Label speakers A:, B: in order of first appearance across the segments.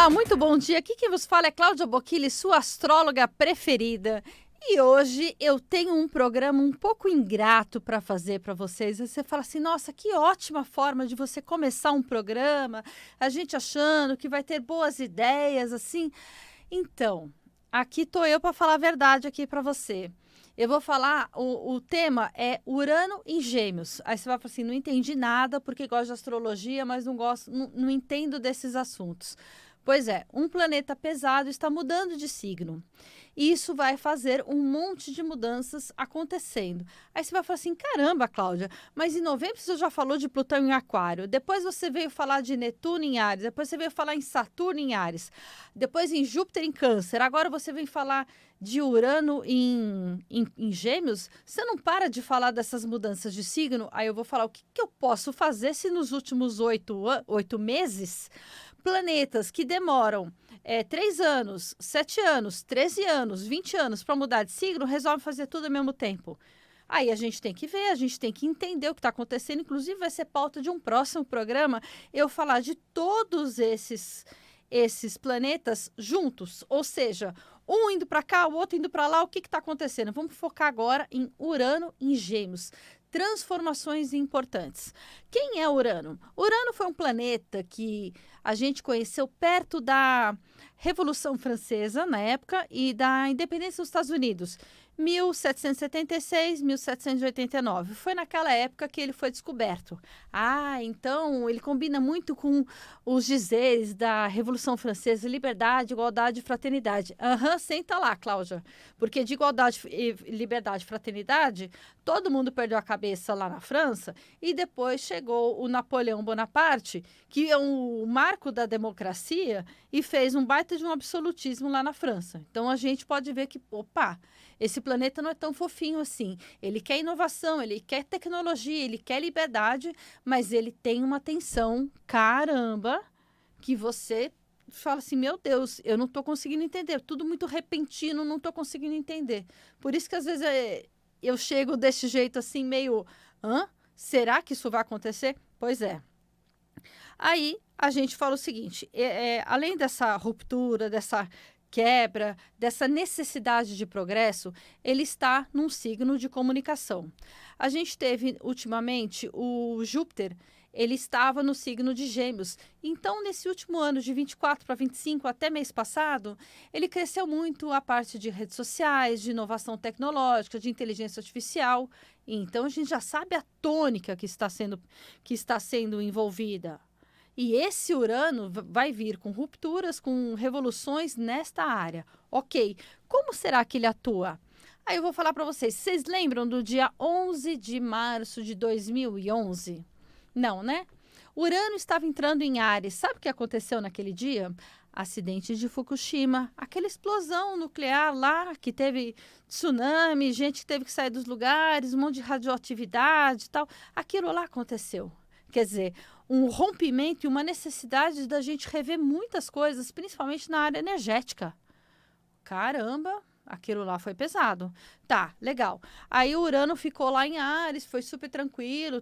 A: Olá, muito bom dia. Aqui quem vos fala é Cláudia Bocchilli, sua astróloga preferida. E hoje eu tenho um programa um pouco ingrato para fazer para vocês. Aí você fala assim, nossa, que ótima forma de você começar um programa, a gente achando que vai ter boas ideias, assim. Então, aqui tô eu para falar a verdade aqui para você. Eu vou falar, o tema é Urano em Gêmeos. Aí você vai falar assim, não entendi nada porque gosto de astrologia, mas não gosto, não entendo desses assuntos. Pois é, um planeta pesado está mudando de signo. E isso vai fazer um monte de mudanças acontecendo. Aí você vai falar assim, caramba, Cláudia, mas em novembro você já falou de Plutão em Aquário, depois você veio falar de Netuno em Áries, depois você veio falar em Saturno em Áries, depois em Júpiter em Câncer, agora você vem falar de Urano em Gêmeos. Você não para de falar dessas mudanças de signo? Aí eu vou falar o que eu posso fazer se nos últimos 8 meses planetas que demoram 3 anos, 7 anos, 13 anos, 20 anos para mudar de signo, resolvem fazer tudo ao mesmo tempo. Aí a gente tem que ver, a gente tem que entender o que está acontecendo. Inclusive, vai ser pauta de um próximo programa eu falar de todos esses planetas juntos. Ou seja, um indo para cá, o outro indo para lá, o que está acontecendo? Vamos focar agora em Urano em Gêmeos. Transformações importantes. Quem é Urano? Urano foi um planeta que a gente conheceu perto da Revolução Francesa, na época, e da independência dos Estados Unidos. 1776, 1789. Foi naquela época que ele foi descoberto. Ah, então ele combina muito com os dizeres da Revolução Francesa, liberdade, igualdade e fraternidade. Senta lá, Cláudia, porque de igualdade, liberdade e fraternidade, todo mundo perdeu a cabeça lá na França e depois chegou o Napoleão Bonaparte, que é um marco da democracia e fez um baita de um absolutismo lá na França. Então a gente pode ver que, opa, esse planeta não é tão fofinho assim. Ele quer inovação, ele quer tecnologia, ele quer liberdade, mas ele tem uma tensão, caramba, que você fala assim, meu Deus, eu não estou conseguindo entender. Tudo muito repentino, não estou conseguindo entender. Por isso que às vezes eu chego desse jeito assim, meio, será que isso vai acontecer? Pois é. Aí a gente fala o seguinte, além dessa ruptura, dessa quebra, dessa necessidade de progresso, ele está num signo de comunicação. A gente teve ultimamente o Júpiter, ele estava no signo de Gêmeos. Então, nesse último ano, de 24 para 25, até mês passado, ele cresceu muito a parte de redes sociais, de inovação tecnológica, de inteligência artificial. Então, a gente já sabe a tônica que está sendo envolvida. E esse Urano vai vir com rupturas, com revoluções nesta área. Ok, como será que ele atua? Aí eu vou falar para vocês. Vocês lembram do dia 11 de março de 2011? Não, né? Urano estava entrando em Áries. Sabe o que aconteceu naquele dia? Acidente de Fukushima, aquela explosão nuclear lá, que teve tsunami, gente que teve que sair dos lugares, um monte de radioatividade e tal. Aquilo lá aconteceu. Quer dizer, um rompimento e uma necessidade da gente rever muitas coisas, principalmente na área energética. Caramba, aquilo lá foi pesado. Tá, legal. Aí o Urano ficou lá em Áries, foi super tranquilo,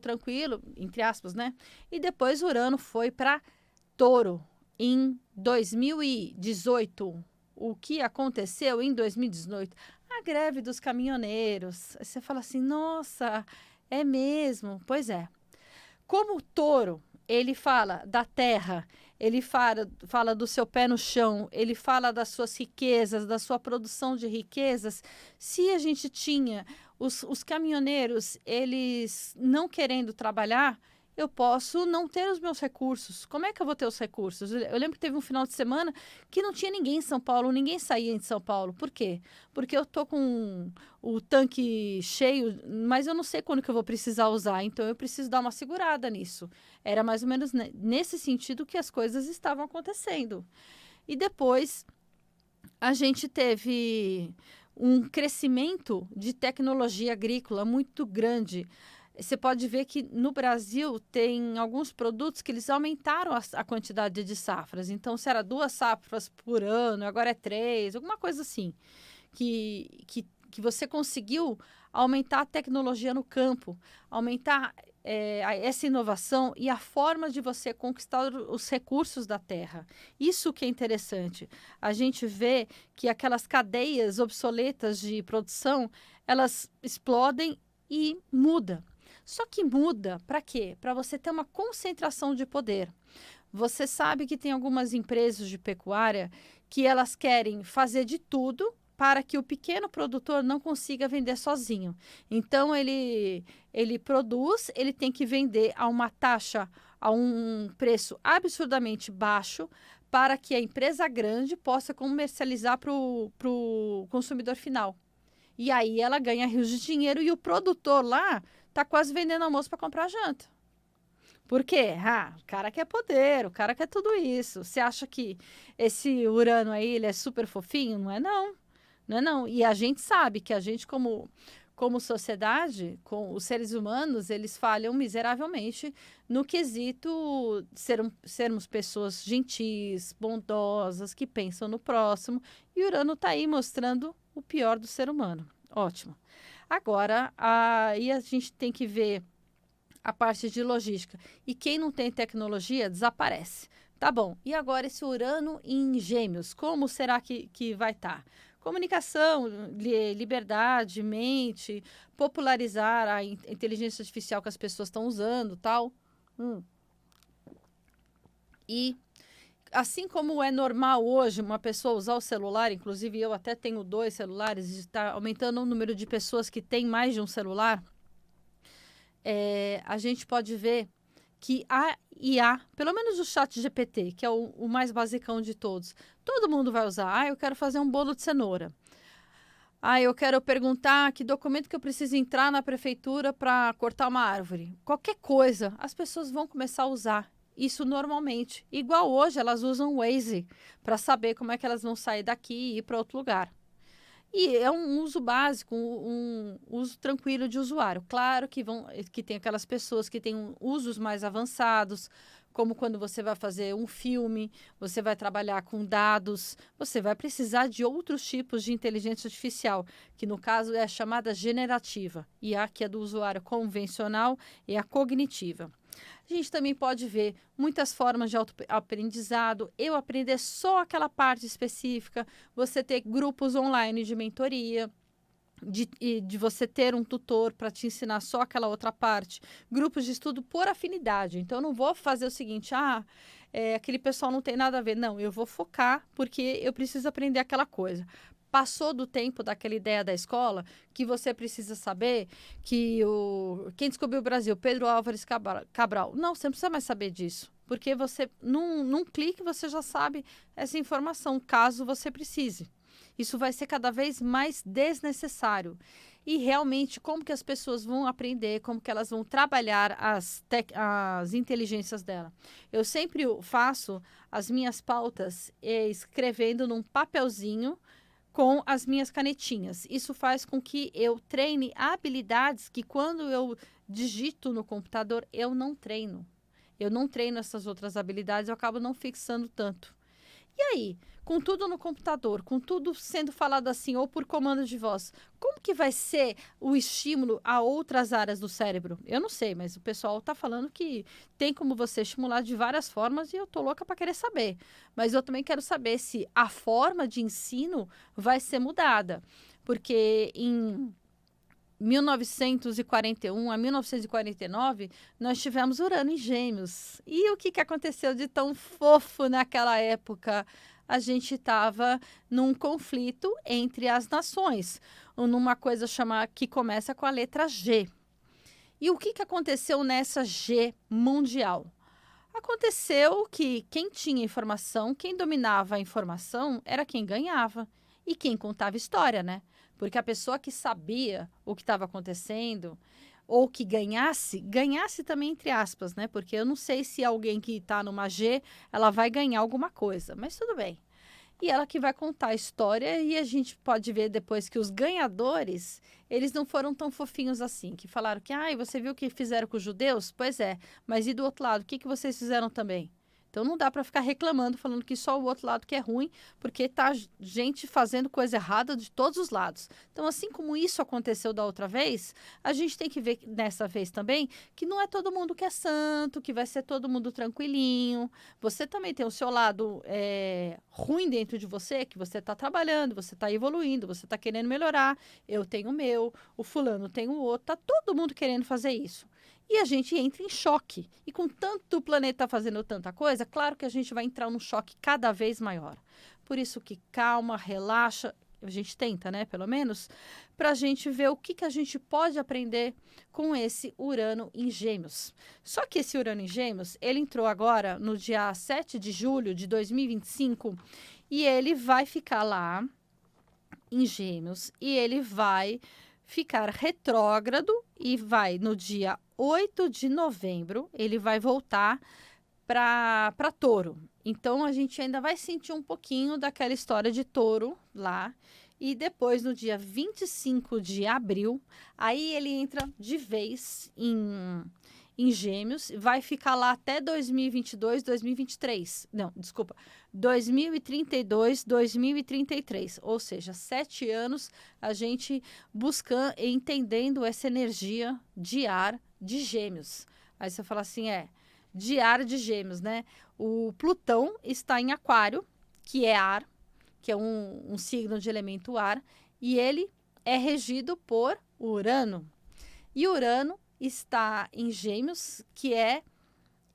A: entre aspas, né? E depois o Urano foi para Touro em 2018. O que aconteceu em 2018? A greve dos caminhoneiros. Aí você fala assim, nossa, é mesmo? Pois é. Como o touro, ele fala da terra, ele fala do seu pé no chão, ele fala das suas riquezas, da sua produção de riquezas. Se a gente tinha os caminhoneiros, eles não querendo trabalhar, eu posso não ter os meus recursos. Como é que eu vou ter os recursos? Eu lembro que teve um final de semana que não tinha ninguém em São Paulo, ninguém saía de São Paulo. Por quê? Porque eu tô com o tanque cheio, mas eu não sei quando que eu vou precisar usar, então eu preciso dar uma segurada nisso. Era mais ou menos nesse sentido que as coisas estavam acontecendo. E depois a gente teve um crescimento de tecnologia agrícola muito grande. Você pode ver que no Brasil tem alguns produtos que eles aumentaram a quantidade de safras. Então, se era 2 safras por ano, agora é 3, alguma coisa assim. Que que você conseguiu aumentar a tecnologia no campo, aumentar essa inovação e a forma de você conquistar os recursos da terra. Isso que é interessante. A gente vê que aquelas cadeias obsoletas de produção, elas explodem e muda. Só que muda para quê? Para você ter uma concentração de poder. Você sabe que tem algumas empresas de pecuária que elas querem fazer de tudo para que o pequeno produtor não consiga vender sozinho. Então, ele produz, ele tem que vender a uma taxa, a um preço absurdamente baixo, para que a empresa grande possa comercializar para o consumidor final. E aí ela ganha rios de dinheiro e o produtor lá está quase vendendo almoço para comprar janta. Por quê? O cara quer poder, o cara quer tudo isso. Você acha que esse Urano aí ele é super fofinho? Não é não. Não é não. E a gente sabe que a gente, como sociedade, com os seres humanos, eles falham miseravelmente no quesito sermos pessoas gentis, bondosas, que pensam no próximo. E Urano está aí mostrando o pior do ser humano. Ótimo. Agora, aí a gente tem que ver a parte de logística. E quem não tem tecnologia desaparece. Tá bom. E agora esse Urano em Gêmeos, como será que vai estar? Comunicação, liberdade, mente, popularizar a inteligência artificial que as pessoas estão usando, tal. E assim como é normal hoje uma pessoa usar o celular, inclusive eu até tenho 2 celulares, e está aumentando o número de pessoas que têm mais de um celular, a gente pode ver que a IA, pelo menos o ChatGPT, que é o mais basicão de todos, todo mundo vai usar. Eu quero fazer um bolo de cenoura. Eu quero perguntar que documento que eu preciso entrar na prefeitura para cortar uma árvore. Qualquer coisa, as pessoas vão começar a usar isso normalmente. Igual hoje, elas usam o Waze para saber como é que elas vão sair daqui e ir para outro lugar. E é um uso básico, um uso tranquilo de usuário. Claro que tem aquelas pessoas que têm usos mais avançados, como quando você vai fazer um filme, você vai trabalhar com dados, você vai precisar de outros tipos de inteligência artificial, que no caso é a chamada generativa, e a que é do usuário convencional é a cognitiva. A gente também pode ver muitas formas de autoaprendizado, eu aprender só aquela parte específica, você ter grupos online de mentoria, de você ter um tutor para te ensinar só aquela outra parte, grupos de estudo por afinidade. Então, eu não vou fazer o seguinte, aquele pessoal não tem nada a ver. Não, eu vou focar porque eu preciso aprender aquela coisa. Passou do tempo daquela ideia da escola que você precisa saber que quem descobriu o Brasil, Pedro Álvares Cabral. Não, você não precisa mais saber disso, porque você, num clique, você já sabe essa informação, caso você precise. Isso vai ser cada vez mais desnecessário. E realmente, como que as pessoas vão aprender, como que elas vão trabalhar as inteligências dela. Eu sempre faço as minhas pautas escrevendo num papelzinho com as minhas canetinhas. Isso faz com que eu treine habilidades que quando eu digito no computador, eu não treino. Eu não treino essas outras habilidades, eu acabo não fixando tanto. E aí, com tudo no computador, com tudo sendo falado assim ou por comando de voz, como que vai ser o estímulo a outras áreas do cérebro? Eu não sei, mas o pessoal está falando que tem como você estimular de várias formas e eu tô louca para querer saber. Mas eu também quero saber se a forma de ensino vai ser mudada, porque em 1941 a 1949, nós tivemos Urano em Gêmeos. E o que aconteceu de tão fofo naquela época? A gente estava num conflito entre as nações, numa coisa que começa com a letra G. E o que aconteceu nessa G mundial? Aconteceu que quem tinha informação, quem dominava a informação, era quem ganhava. E quem contava história, né? Porque a pessoa que sabia o que estava acontecendo, ou que ganhasse também entre aspas, né? Porque eu não sei se alguém que está numa G, ela vai ganhar alguma coisa, mas tudo bem. E ela que vai contar a história e a gente pode ver depois que os ganhadores, eles não foram tão fofinhos assim, que falaram que, você viu o que fizeram com os judeus? Pois é, mas e do outro lado, o que vocês fizeram também? Então não dá para ficar reclamando, falando que só o outro lado que é ruim, porque tá gente fazendo coisa errada de todos os lados. Então, assim como isso aconteceu da outra vez, a gente tem que ver dessa vez também que não é todo mundo que é santo, que vai ser todo mundo tranquilinho. Você também tem o seu lado ruim dentro de você, que você está trabalhando, você está evoluindo, você está querendo melhorar. Eu tenho o meu, o fulano tem o outro, tá todo mundo querendo fazer isso. E a gente entra em choque. E com tanto o planeta fazendo tanta coisa, claro que a gente vai entrar num choque cada vez maior. Por isso que calma, relaxa, a gente tenta, né, pelo menos, para a gente ver o que a gente pode aprender com esse Urano em Gêmeos. Só que esse Urano em Gêmeos, ele entrou agora no dia 7 de julho de 2025 e ele vai ficar lá em Gêmeos e ele vai ficar retrógrado e vai no dia 8 de novembro, ele vai voltar para Touro. Então a gente ainda vai sentir um pouquinho daquela história de Touro lá. E depois, no dia 25 de abril, aí ele entra de vez em Gêmeos, vai ficar lá até 2022, 2023. Não, desculpa, 2032, 2033. Ou seja, 7 anos a gente buscando, entendendo essa energia de ar de Gêmeos. Aí você fala assim, de ar de Gêmeos, né? O Plutão está em Aquário, que é ar, que é um signo de elemento ar, e ele é regido por Urano. E Urano está em Gêmeos, que é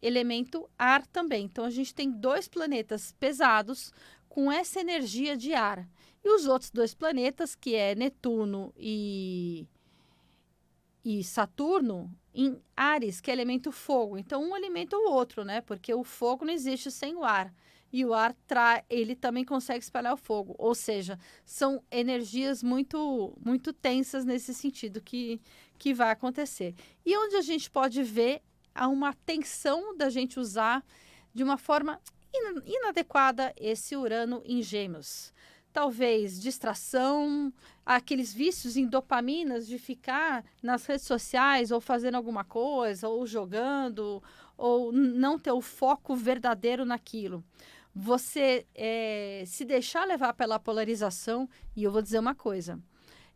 A: elemento ar também. Então, a gente tem 2 planetas pesados com essa energia de ar. E os outros 2 planetas, que é Netuno e Saturno, em Áries, que é elemento fogo. Então, um alimenta o outro, né? Porque o fogo não existe sem o ar. E o ar, ele também consegue espalhar o fogo. Ou seja, são energias muito, muito tensas nesse sentido que vai acontecer. E onde a gente pode ver uma tensão da gente usar de uma forma inadequada esse Urano em Gêmeos. Talvez distração, aqueles vícios em dopaminas de ficar nas redes sociais ou fazendo alguma coisa, ou jogando, ou não ter o foco verdadeiro naquilo. Você se deixar levar pela polarização, e eu vou dizer uma coisa.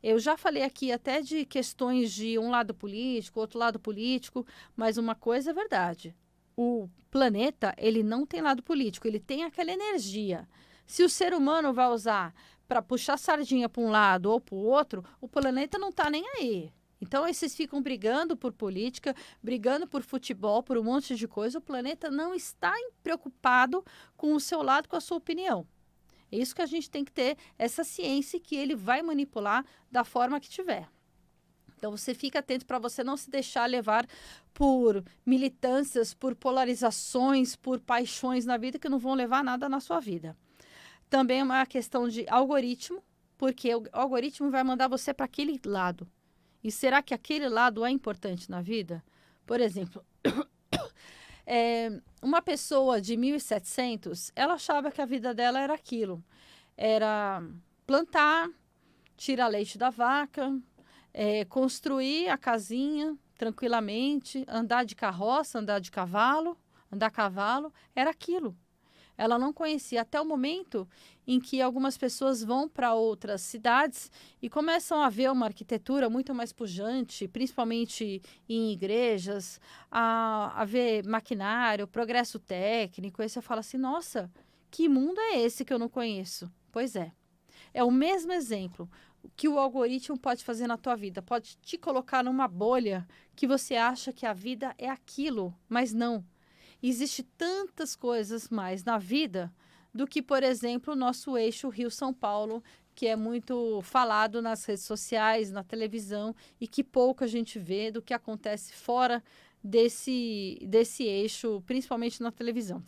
A: Eu já falei aqui até de questões de um lado político, outro lado político, mas uma coisa é verdade. O planeta, ele não tem lado político, ele tem aquela energia. Se o ser humano vai usar para puxar sardinha para um lado ou para o outro, o planeta não está nem aí. Então, esses ficam brigando por política, brigando por futebol, por um monte de coisa. O planeta não está preocupado com o seu lado, com a sua opinião. É isso que a gente tem que ter, essa ciência que ele vai manipular da forma que tiver. Então, você fica atento para você não se deixar levar por militâncias, por polarizações, por paixões na vida que não vão levar nada na sua vida. Também é uma questão de algoritmo, porque o algoritmo vai mandar você para aquele lado. E será que aquele lado é importante na vida? Por exemplo, uma pessoa de 1700, ela achava que a vida dela era aquilo. Era plantar, tirar leite da vaca, construir a casinha tranquilamente, andar de carroça, andar a cavalo, era aquilo. Ela não conhecia até o momento em que algumas pessoas vão para outras cidades e começam a ver uma arquitetura muito mais pujante, principalmente em igrejas, a ver maquinário, progresso técnico. Aí você fala assim, nossa, que mundo é esse que eu não conheço? Pois é. É o mesmo exemplo que o algoritmo pode fazer na tua vida. Pode te colocar numa bolha que você acha que a vida é aquilo, mas não. Existe tantas coisas mais na vida do que, por exemplo, o nosso eixo Rio-São Paulo, que é muito falado nas redes sociais, na televisão, e que pouco a gente vê do que acontece fora desse eixo, principalmente na televisão.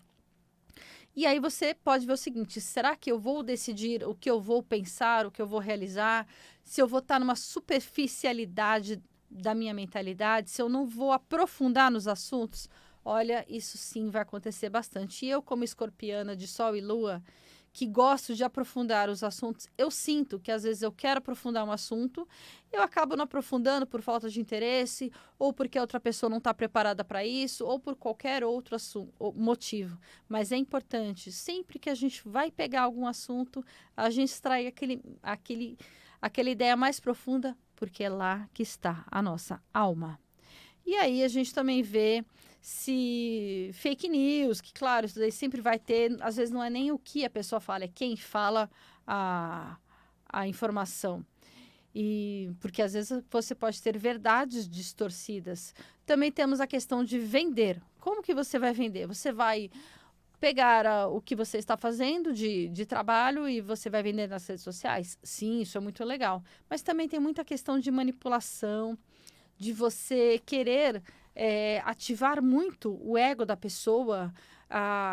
A: E aí você pode ver o seguinte, será que eu vou decidir o que eu vou pensar, o que eu vou realizar, se eu vou estar numa superficialidade da minha mentalidade, se eu não vou aprofundar nos assuntos? Olha, isso sim vai acontecer bastante. E eu, como escorpiana de Sol e Lua, que gosto de aprofundar os assuntos, eu sinto que às vezes eu quero aprofundar um assunto, eu acabo não aprofundando por falta de interesse, ou porque a outra pessoa não está preparada para isso, ou por qualquer outro motivo. Mas é importante, sempre que a gente vai pegar algum assunto, a gente extrair aquela ideia mais profunda, porque é lá que está a nossa alma. E aí a gente também vê se fake news, que claro, isso daí sempre vai ter, às vezes não é nem o que a pessoa fala, é quem fala a informação. E porque às vezes você pode ter verdades distorcidas. Também temos a questão de vender. Como que você vai vender? Você vai pegar o que você está fazendo de trabalho e você vai vender nas redes sociais? Sim, isso é muito legal. Mas também tem muita questão de manipulação, de você querer ativar muito o ego da pessoa,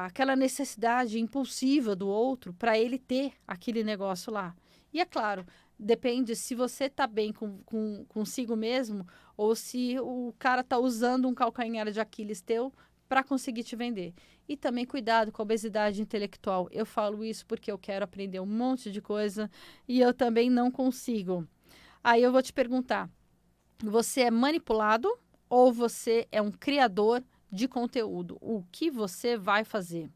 A: aquela necessidade impulsiva do outro para ele ter aquele negócio lá. E é claro, depende se você está bem consigo mesmo ou se o cara está usando um calcanhar de Aquiles teu para conseguir te vender. E também cuidado com a obesidade intelectual. Eu falo isso porque eu quero aprender um monte de coisa e eu também não consigo. Aí eu vou te perguntar, você é manipulado ou você é um criador de conteúdo? O que você vai fazer?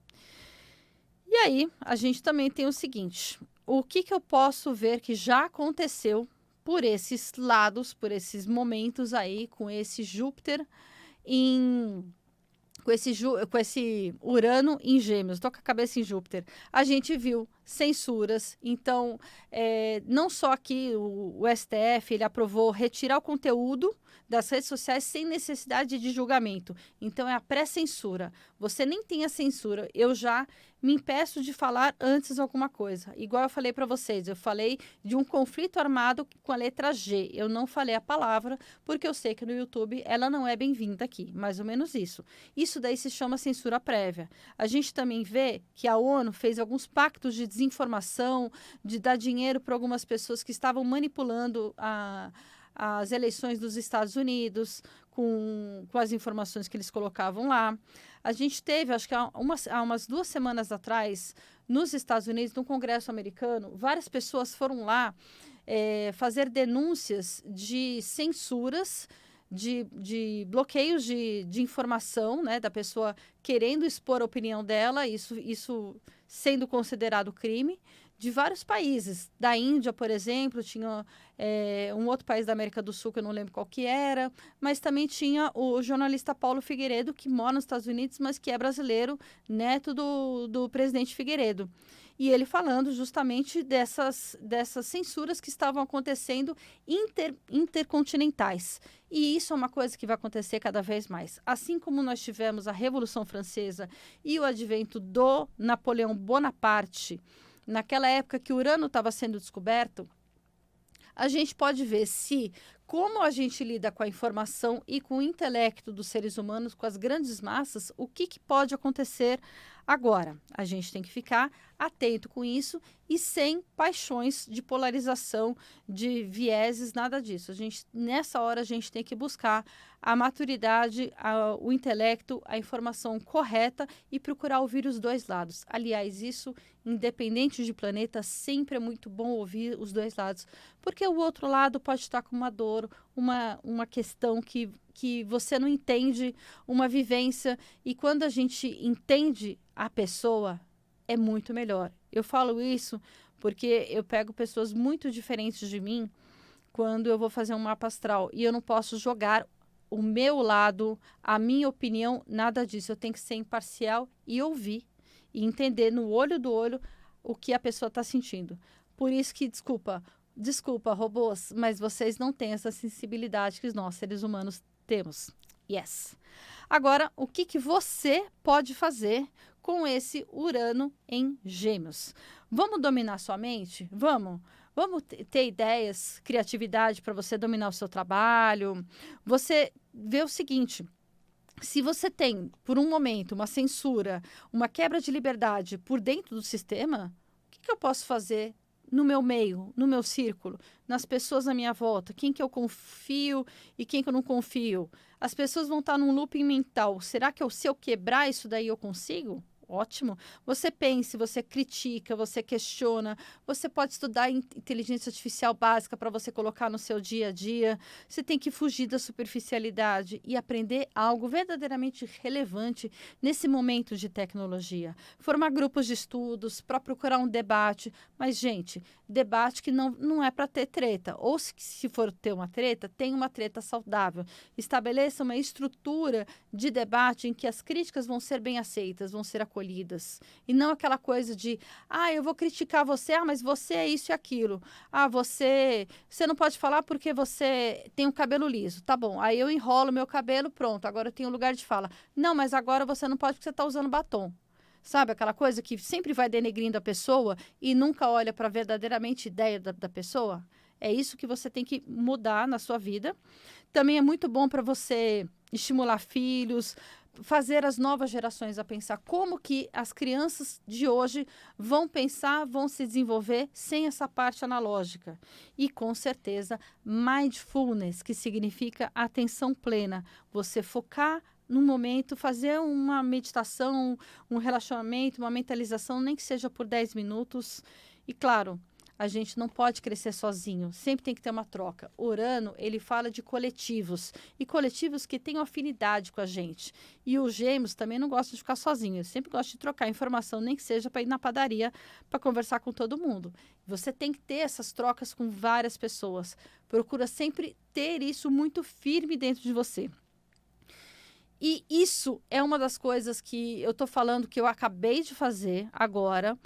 A: E aí, a gente também tem o seguinte, o que eu posso ver que já aconteceu por esses lados, por esses momentos aí, com esse Júpiter com esse Urano em Gêmeos, estou com a cabeça em Júpiter, a gente viu censuras. Então, não só aqui o STF, ele aprovou retirar o conteúdo das redes sociais sem necessidade de julgamento. Então, é a pré-censura. Você nem tem a censura. Eu já me impeço de falar antes alguma coisa. Igual eu falei para vocês, eu falei de um conflito armado com a letra G. Eu não falei a palavra, porque eu sei que no YouTube ela não é bem-vinda aqui. Mais ou menos isso. Isso daí se chama censura prévia. A gente também vê que a ONU fez alguns pactos de desinformação, de dar dinheiro para algumas pessoas que estavam manipulando as eleições dos Estados Unidos com as informações que eles colocavam lá. A gente teve, acho que há umas 2 semanas atrás, nos Estados Unidos, no Congresso americano, várias pessoas foram lá fazer denúncias de censuras, de bloqueios de informação, né, da pessoa querendo expor a opinião dela, isso sendo considerado crime, de vários países. Da Índia, por exemplo, tinha um outro país da América do Sul, que eu não lembro qual que era, mas também tinha o jornalista Paulo Figueiredo, que mora nos Estados Unidos, mas que é brasileiro, neto do presidente Figueiredo. E ele falando justamente dessas censuras que estavam acontecendo intercontinentais. E isso é uma coisa que vai acontecer cada vez mais. Assim como nós tivemos a Revolução Francesa e o advento do Napoleão Bonaparte, naquela época que Urano estava sendo descoberto, a gente pode ver como a gente lida com a informação e com o intelecto dos seres humanos, com as grandes massas, o que pode acontecer agora. A gente tem que ficar atento com isso e sem paixões de polarização, de vieses, nada disso. Nessa hora, a gente tem que buscar a maturidade, o intelecto, a informação correta e procurar ouvir os dois lados. Aliás, isso, independente de planeta, sempre é muito bom ouvir os dois lados, porque o outro lado pode estar com uma dor, uma questão que você não entende, uma vivência, e quando a gente entende a pessoa, é muito melhor. Eu falo isso porque eu pego pessoas muito diferentes de mim quando eu vou fazer um mapa astral e eu não posso jogar o meu lado, a minha opinião, nada disso. Eu tenho que ser imparcial e ouvir e entender no olho do olho o que a pessoa está sentindo. Por isso que, desculpa, robôs, mas vocês não têm essa sensibilidade que nós, seres humanos, temos. Yes. Agora, o que você pode fazer com esse Urano em Gêmeos? Vamos dominar sua mente? Vamos ter ideias, criatividade para você dominar o seu trabalho. Você vê o seguinte, se você tem, por um momento, uma censura, uma quebra de liberdade por dentro do sistema, o que eu posso fazer no meu meio, no meu círculo, nas pessoas à minha volta? Quem que eu confio e quem que eu não confio? As pessoas vão estar num looping mental. Será que se eu quebrar isso daí eu consigo? Ótimo. Você pense, você critica, você questiona, você pode estudar inteligência artificial básica para você colocar no seu dia a dia. Você tem que fugir da superficialidade e aprender algo verdadeiramente relevante nesse momento de tecnologia. Formar grupos de estudos para procurar um debate. Mas, gente, debate que não é para ter treta. Ou se for ter uma treta, tem uma treta saudável. Estabeleça uma estrutura de debate em que as críticas vão ser bem aceitas, vão ser acolhidas. E não aquela coisa de, eu vou criticar você, mas você é isso e aquilo. Você não pode falar porque você tem um cabelo liso. Tá bom, aí eu enrolo meu cabelo, pronto, agora eu tenho lugar de fala. Não, mas agora você não pode porque você está usando batom. Sabe aquela coisa que sempre vai denegrindo a pessoa e nunca olha para verdadeiramente a ideia da pessoa? É isso que você tem que mudar na sua vida. Também é muito bom para você estimular filhos, fazer as novas gerações a pensar como que as crianças de hoje vão pensar, vão se desenvolver sem essa parte analógica. E, com certeza, mindfulness, que significa atenção plena. Você focar no momento, fazer uma meditação, um relaxamento, uma mentalização, nem que seja por 10 minutos. E, claro, a gente não pode crescer sozinho, sempre tem que ter uma troca. Urano, ele fala de coletivos, e coletivos que tenham afinidade com a gente. E os gêmeos também não gostam de ficar sozinhos, sempre gostam de trocar informação, nem que seja para ir na padaria, para conversar com todo mundo. Você tem que ter essas trocas com várias pessoas. Procura sempre ter isso muito firme dentro de você. E isso é uma das coisas que eu estou falando que eu acabei de fazer agora,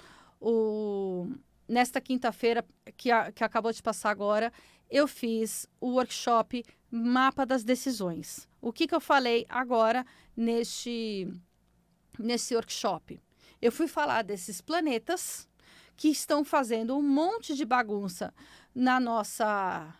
A: nesta quinta-feira que acabou de passar agora, eu fiz o workshop Mapa das Decisões. O que eu falei agora nesse workshop? Eu fui falar desses planetas que estão fazendo um monte de bagunça na nossa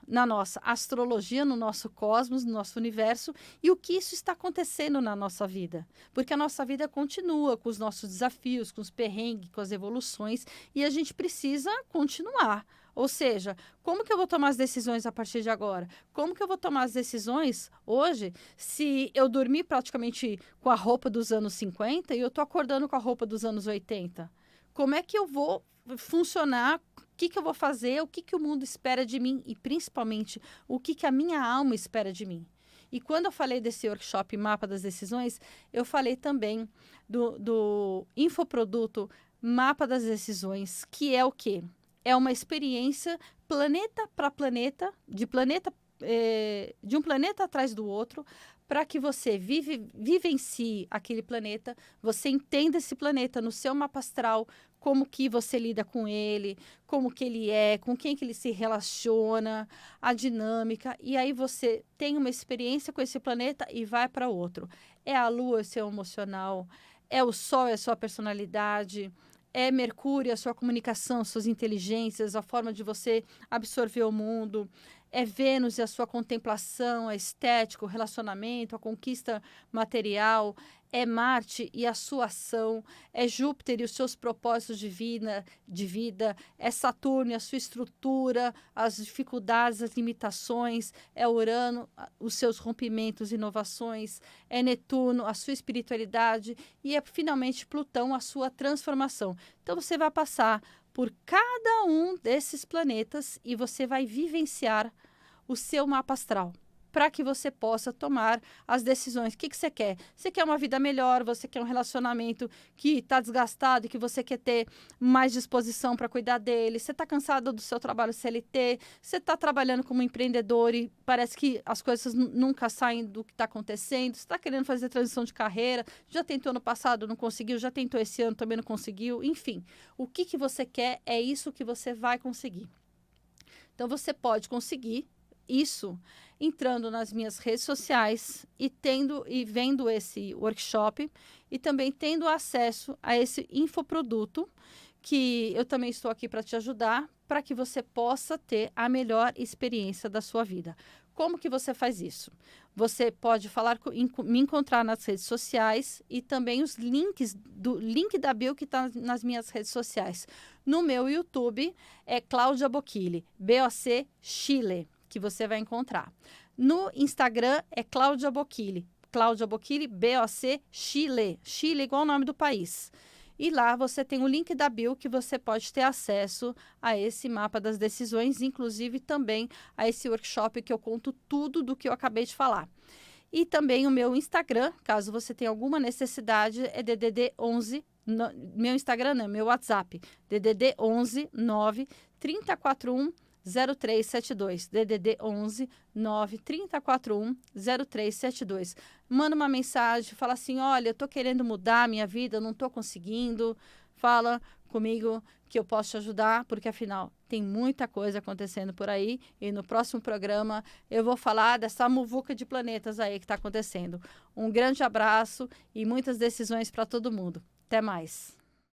A: astrologia, no nosso cosmos, no nosso universo, e o que isso está acontecendo na nossa vida. Porque a nossa vida continua com os nossos desafios, com os perrengues, com as evoluções, e a gente precisa continuar. Ou seja, como que eu vou tomar as decisões a partir de agora? Como que eu vou tomar as decisões hoje se eu dormi praticamente com a roupa dos anos 50 e eu estou acordando com a roupa dos anos 80? Como é que eu vou funcionar? O que eu vou fazer? O que o mundo espera de mim? E, principalmente, o que a minha alma espera de mim? E quando eu falei desse workshop Mapa das Decisões, eu falei também do infoproduto Mapa das Decisões, que é o quê? É uma experiência planeta para planeta, de um planeta atrás do outro, para que você vivencie aquele planeta, você entenda esse planeta no seu mapa astral, como que você lida com ele, como que ele é, com quem que ele se relaciona, a dinâmica, e aí você tem uma experiência com esse planeta e vai para outro. É a Lua, o seu emocional, é o Sol, é a sua personalidade, é Mercúrio, a sua comunicação, suas inteligências, a forma de você absorver o mundo. É Vênus e a sua contemplação, a estética, o relacionamento, a conquista material. É Marte e a sua ação. É Júpiter e os seus propósitos de vida. É Saturno e a sua estrutura, as dificuldades, as limitações. É Urano, os seus rompimentos, inovações. É Netuno, a sua espiritualidade. E é, finalmente, Plutão, a sua transformação. Então, você vai passar por cada um desses planetas e você vai vivenciar o seu mapa astral para que você possa tomar as decisões. O que você quer? Você quer uma vida melhor, você quer um relacionamento que está desgastado e que você quer ter mais disposição para cuidar dele, você está cansado do seu trabalho CLT, você está trabalhando como empreendedor e parece que as coisas nunca saem do que está acontecendo, você está querendo fazer transição de carreira, já tentou no passado, não conseguiu, já tentou esse ano, também não conseguiu, enfim. O que você quer é isso que você vai conseguir. Então, você pode conseguir isso entrando nas minhas redes sociais e vendo esse workshop e também tendo acesso a esse infoproduto que eu também estou aqui para te ajudar para que você possa ter a melhor experiência da sua vida. Como que você faz isso? Você pode me encontrar nas redes sociais e também os links do link da bio que está nas minhas redes sociais. No meu YouTube é Cláudia Bocchili, BOC Chile, que você vai encontrar. No Instagram é Cláudia Bocchili, BOC Chile, Chile igual o nome do país. E lá você tem o link da bio que você pode ter acesso a esse mapa das decisões, inclusive também a esse workshop que eu conto tudo do que eu acabei de falar. E também o meu Instagram, caso você tenha alguma necessidade, é DDD 11. Meu Instagram não, meu WhatsApp, DDD 11 9 3041 0372, DDD 11 9 3041 0372. Manda uma mensagem, fala assim: olha, eu tô querendo mudar a minha vida, eu não tô conseguindo. Fala comigo que eu posso te ajudar, porque afinal tem muita coisa acontecendo por aí e no próximo programa eu vou falar dessa muvuca de planetas aí que está acontecendo. Um grande abraço e muitas decisões para todo mundo. Até mais.